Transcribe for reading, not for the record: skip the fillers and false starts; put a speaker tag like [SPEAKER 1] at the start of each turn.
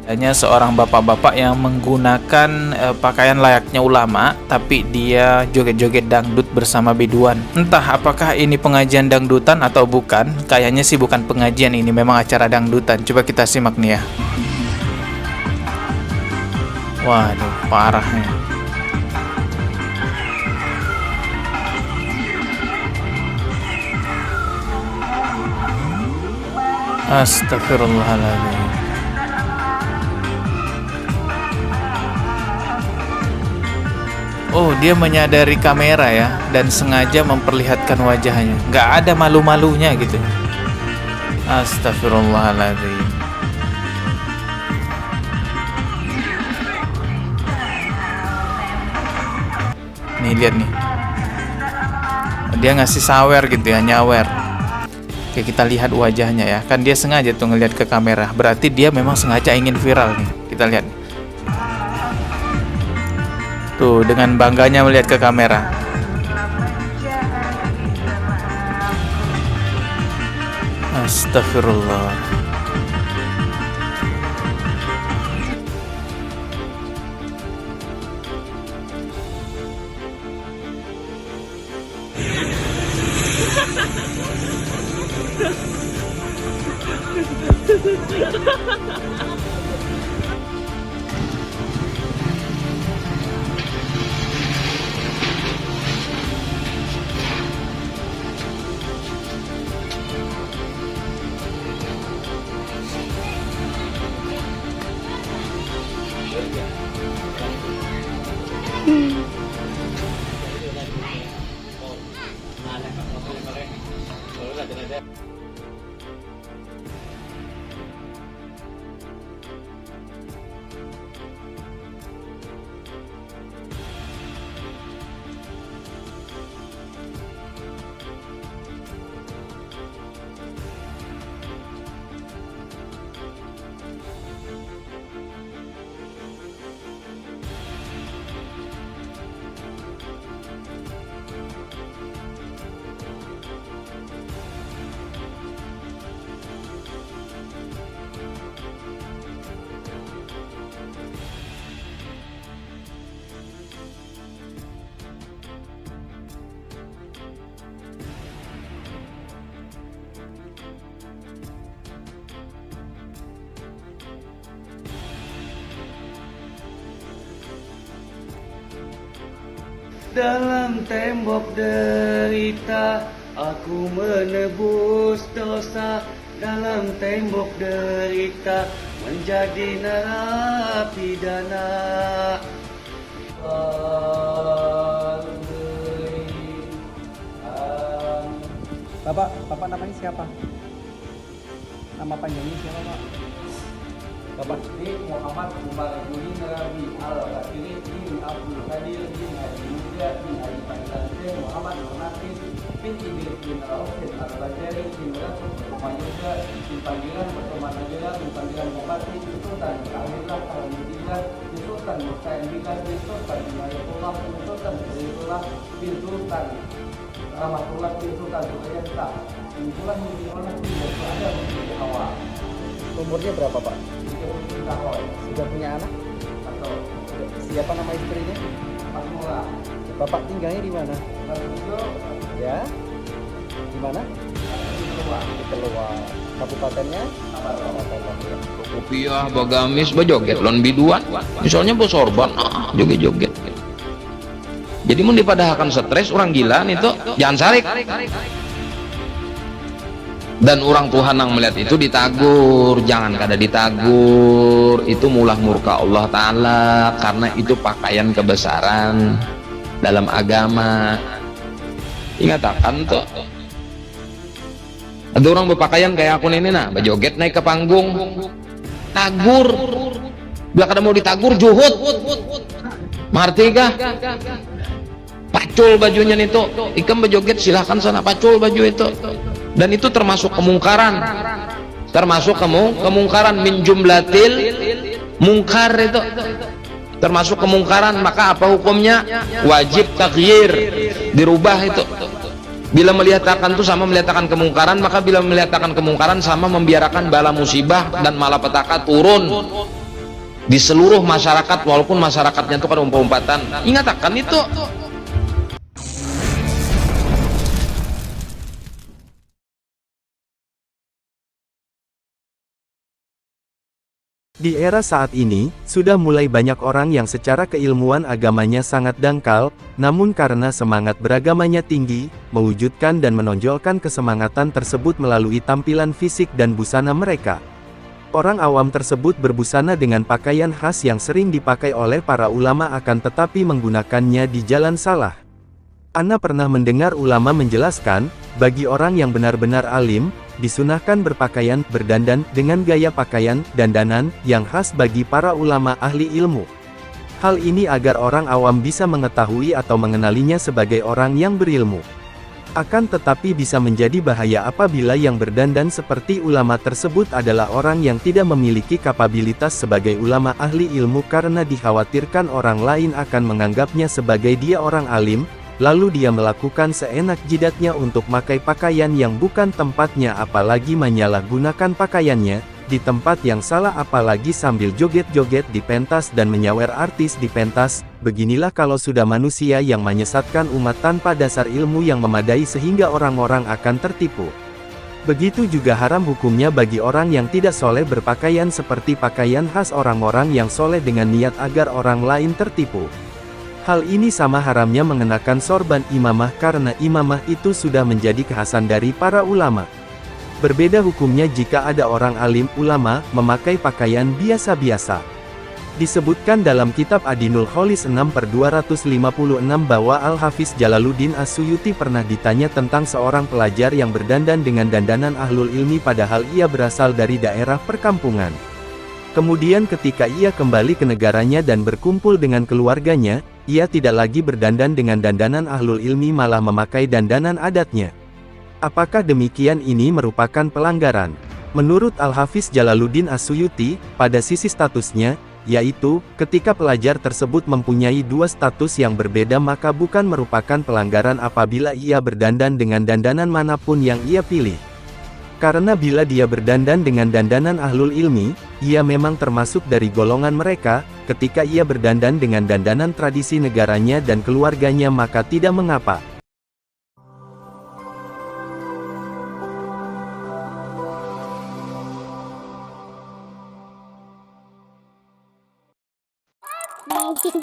[SPEAKER 1] Hanya seorang bapak-bapak yang menggunakan pakaian layaknya ulama, tapi dia joget-joget dangdut bersama biduan. Entah apakah ini pengajian dangdutan atau bukan. Kayaknya sih bukan pengajian, ini memang acara dangdutan. Coba kita simak nih ya. Waduh, parahnya. Astagfirullahaladzim. Oh, dia menyadari kamera ya, dan sengaja memperlihatkan wajahnya. Nggak ada malu-malunya gitu. Astagfirullahaladzim. Nih, lihat nih. Dia ngasih sawer gitu ya, nyawer. Oke, kita lihat wajahnya ya. Kan dia sengaja tuh ngeliat ke kamera. Berarti dia memang sengaja ingin viral nih. Kita lihat. Tuh, dengan bangganya melihat ke kamera. Astagfirullah.
[SPEAKER 2] Dalam tembok derita, aku menebus dosa. Dalam tembok derita, menjadi narapidana.
[SPEAKER 3] Bapak namanya siapa? Nama panjangnya siapa, Pak? Bapak
[SPEAKER 2] Ini Muhammad Umar Budi Nabi Al-Fatiri bin Abdul Qadir bin Haji Muda bin Haji Panjang Muhammad Nafis bin Idris bin Al-Hussein Al-Bajari bin Rasul Mayyuda bin panggilan Pertemuan Najela bin panggilan Bupati bin Sultan Kahillah Alhamdulillah bin Sultan Musta'in Billah bin Sultan Inayatullah bin Sultan Zayatullah bin Sultan Rahmatullah bin Sultan Sukayasta bin Sultan bin Allah bin Ada bin Hawa.
[SPEAKER 3] umurnya berapa, Pak?
[SPEAKER 2] 30 tahun.
[SPEAKER 3] Sudah punya anak?
[SPEAKER 2] Atau
[SPEAKER 3] Siapa nama istrinya?
[SPEAKER 2] Pasmula.
[SPEAKER 3] Bapak tinggalnya di mana? Ya? Di mana? Di Keluar. Kabupatennya? Ya.
[SPEAKER 4] Kopiah, bagamis, bajoget, lon biduan. Misalnya bos sorban, joget-joget. Jadi mau dipadahkan stres orang gila nih tuh, jangan sarik. Dan orang Tuhan yang melihat itu ditagur, jangan kada ditagur, itu mulah murka Allah Ta'ala, karena itu pakaian kebesaran dalam agama. Ingat akan tuh, ada orang berpakaian kayak aku ini nah, bajoget naik ke panggung, tagur, bila kada mau ditagur juhud, mengerti kah? Pacul bajunya itu, ikam bajoget silahkan sana pacul baju itu. Dan itu termasuk kemungkaran, termasuk kemungkaran min jumlatil mungkar, itu termasuk kemungkaran. Maka apa hukumnya? Wajib taghyir, dirubah itu. Bila melihatkan itu sama melihatkan kemungkaran, maka bila melihatkan kemungkaran sama membiarkan bala musibah dan malapetaka turun. di seluruh masyarakat, walaupun masyarakatnya itu kan umpah-umpatan. Ingat akan itu.
[SPEAKER 5] Di era saat ini, sudah mulai banyak orang yang secara keilmuan agamanya sangat dangkal, namun karena semangat beragamanya tinggi, mewujudkan dan menonjolkan kesemangatan tersebut melalui tampilan fisik dan busana mereka. Orang awam tersebut berbusana dengan pakaian khas yang sering dipakai oleh para ulama akan tetapi menggunakannya di jalan salah. Ana pernah mendengar ulama menjelaskan, bagi orang yang benar-benar alim, disunahkan berpakaian, berdandan, dengan gaya pakaian, dandanan, yang khas bagi para ulama ahli ilmu. Hal ini agar orang awam bisa mengetahui atau mengenalinya sebagai orang yang berilmu. Akan tetapi bisa menjadi bahaya apabila yang berdandan seperti ulama tersebut adalah orang yang tidak memiliki kapabilitas sebagai ulama ahli ilmu karena dikhawatirkan orang lain akan menganggapnya sebagai dia orang alim, lalu dia melakukan seenak jidatnya untuk pakai pakaian yang bukan tempatnya apalagi menyalahgunakan pakaiannya, di tempat yang salah apalagi sambil joget-joget di pentas dan menyawer artis di pentas. Beginilah kalau sudah manusia yang menyesatkan umat tanpa dasar ilmu yang memadai sehingga orang-orang akan tertipu. Begitu juga haram hukumnya bagi orang yang tidak soleh berpakaian seperti pakaian khas orang-orang yang soleh dengan niat agar orang lain tertipu. Hal ini sama haramnya mengenakan sorban imamah karena imamah itu sudah menjadi kekhasan dari para ulama. Berbeda hukumnya jika ada orang alim ulama memakai pakaian biasa-biasa. Disebutkan dalam kitab Adinul Kholis 6/256 bahwa Al-Hafiz Jalaluddin As-Suyuti pernah ditanya tentang seorang pelajar yang berdandan dengan dandanan ahlul ilmi padahal ia berasal dari daerah perkampungan. Kemudian ketika ia kembali ke negaranya dan berkumpul dengan keluarganya, ia tidak lagi berdandan dengan dandanan ahlul ilmi malah memakai dandanan adatnya. Apakah demikian ini merupakan pelanggaran? Menurut Al-Hafiz Jalaluddin As-Suyuti, pada sisi statusnya, yaitu, ketika pelajar tersebut mempunyai dua status yang berbeda maka bukan merupakan pelanggaran apabila ia berdandan dengan dandanan manapun yang ia pilih. Karena bila dia berdandan dengan dandanan ahlul ilmi, ia memang termasuk dari golongan mereka. Ketika ia berdandan dengan dandanan tradisi negaranya dan keluarganya maka tidak mengapa.
[SPEAKER 6] Magic.